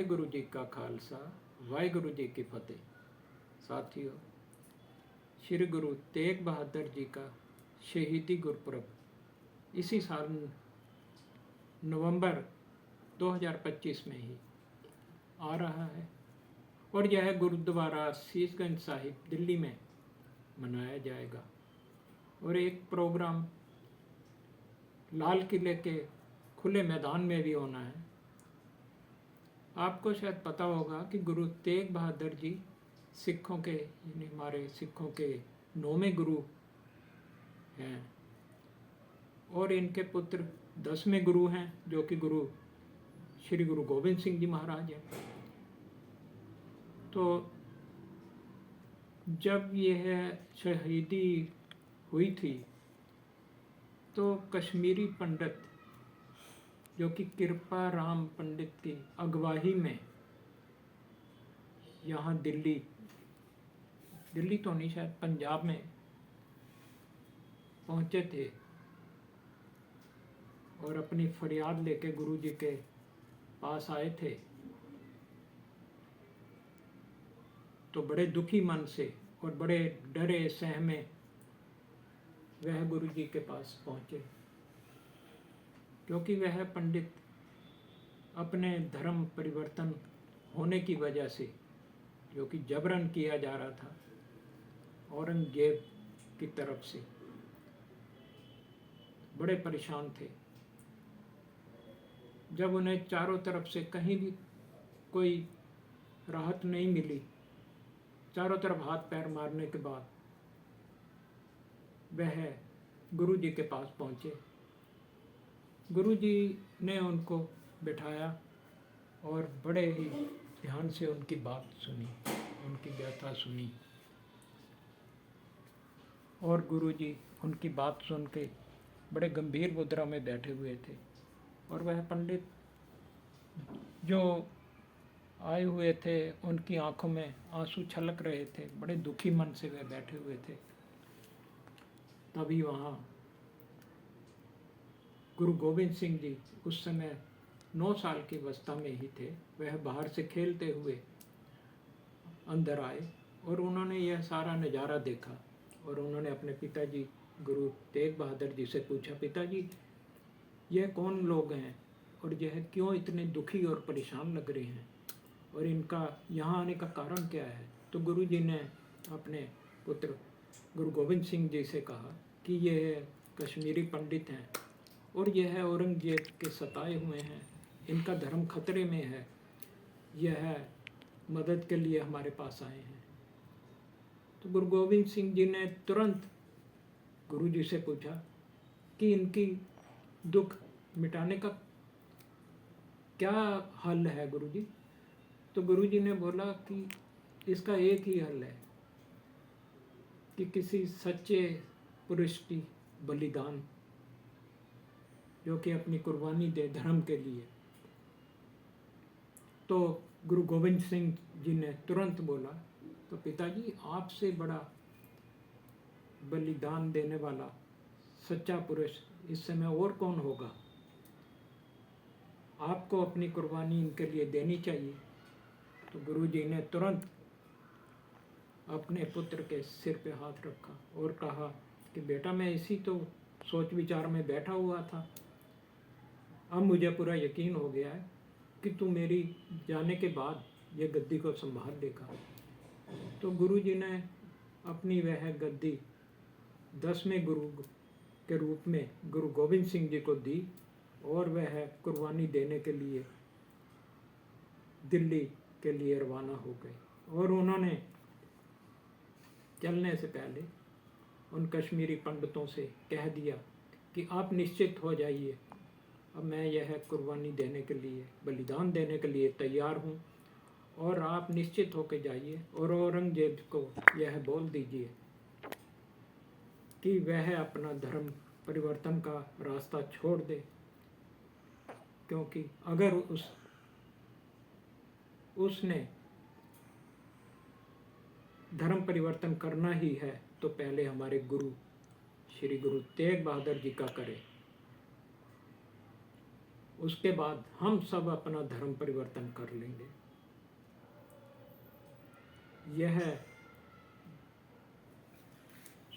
वाहिगुरु जी का खालसा वाहिगुरु जी की फतेह। साथियों, श्री गुरु तेग बहादुर जी का शहीदी गुरपुरब इसी साल नवंबर 2025 में ही आ रहा है और यह गुरुद्वारा शीशगंज साहिब दिल्ली में मनाया जाएगा और एक प्रोग्राम लाल किले के खुले मैदान में भी होना है। आपको शायद पता होगा कि गुरु तेग बहादुर जी सिखों के यानी हमारे सिखों के 9वें गुरु हैं और इनके पुत्र 10वें गुरु हैं जो कि श्री गुरु गोविंद सिंह जी महाराज हैं। तो जब यह शहीदी हुई थी तो कश्मीरी पंडित जो कि कृपा राम पंडित की अगवाई में यहाँ दिल्ली तो नहीं शायद पंजाब में पहुँचे थे और अपनी फरियाद लेके गुरु जी के पास आए थे। तो बड़े दुखी मन से और बड़े डरे सहमे वह गुरु जी के पास पहुँचे, क्योंकि वह पंडित अपने धर्म परिवर्तन होने की वजह से जो कि जबरन किया जा रहा था औरंगजेब की तरफ से, बड़े परेशान थे। जब उन्हें चारों तरफ से कहीं भी कोई राहत नहीं मिली, चारों तरफ हाथ पैर मारने के बाद वह गुरु जी के पास पहुँचे। गुरु जी ने उनको बिठाया और बड़े ही ध्यान से उनकी बात सुनी, उनकी व्यथा सुनी और गुरु जी उनकी बात सुन के बड़े गंभीर मुद्रा में बैठे हुए थे और वह पंडित जो आए हुए थे उनकी आंखों में आंसू छलक रहे थे, बड़े दुखी मन से वह बैठे हुए थे। तभी वहाँ गुरु गोविंद सिंह जी उस समय 9 साल की अवस्था में ही थे। वह बाहर से खेलते हुए अंदर आए और उन्होंने यह सारा नज़ारा देखा और उन्होंने अपने पिताजी गुरु तेग बहादुर जी से पूछा, पिताजी यह कौन लोग हैं और यह क्यों इतने दुखी और परेशान लग रहे हैं और इनका यहाँ आने का कारण क्या है। तो गुरु जी ने अपने पुत्र गुरु गोविंद सिंह जी से कहा कि यह कश्मीरी पंडित हैं और यह औरंगजेब के सताए हुए हैं, इनका धर्म खतरे में है, यह मदद के लिए हमारे पास आए हैं। तो गुरु गोविंद सिंह जी ने तुरंत गुरु जी से पूछा कि इनकी दुख मिटाने का क्या हल है गुरु जी। तो गुरु जी ने बोला कि इसका एक ही हल है कि किसी सच्चे पुरुष की बलिदान जो कि अपनी कुर्बानी दे धर्म के लिए। तो गुरु गोविंद सिंह जी ने तुरंत बोला, तो पिताजी आपसे बड़ा बलिदान देने वाला सच्चा पुरुष इस समय और कौन होगा, आपको अपनी कुर्बानी इनके लिए देनी चाहिए। तो गुरु जी ने तुरंत अपने पुत्र के सिर पे हाथ रखा और कहा कि बेटा मैं इसी तो सोच विचार में बैठा हुआ था, अब मुझे पूरा यकीन हो गया है कि तू मेरी जाने के बाद ये गद्दी को संभाल लेगा। तो गुरु जी ने अपनी वह गद्दी 10वें गुरु के रूप में गुरु गोविंद सिंह जी को दी और वह कुर्बानी देने के लिए दिल्ली के लिए रवाना हो गए। और उन्होंने चलने से पहले उन कश्मीरी पंडितों से कह दिया कि आप निश्चित हो जाइए, अब मैं यह कुर्बानी देने के लिए बलिदान देने के लिए तैयार हूँ और आप निश्चित होकर जाइए और औरंगजेब को यह बोल दीजिए कि वह अपना धर्म परिवर्तन का रास्ता छोड़ दे, क्योंकि अगर उसने धर्म परिवर्तन करना ही है तो पहले हमारे गुरु श्री गुरु तेग बहादुर जी का करे। उसके बाद हम सब अपना धर्म परिवर्तन कर लेंगे। यह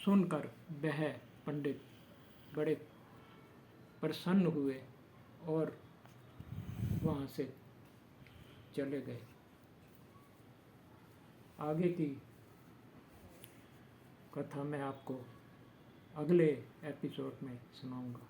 सुनकर वह पंडित बड़े प्रसन्न हुए और वहाँ से चले गए। आगे की कथा मैं आपको अगले एपिसोड में सुनाऊंगा।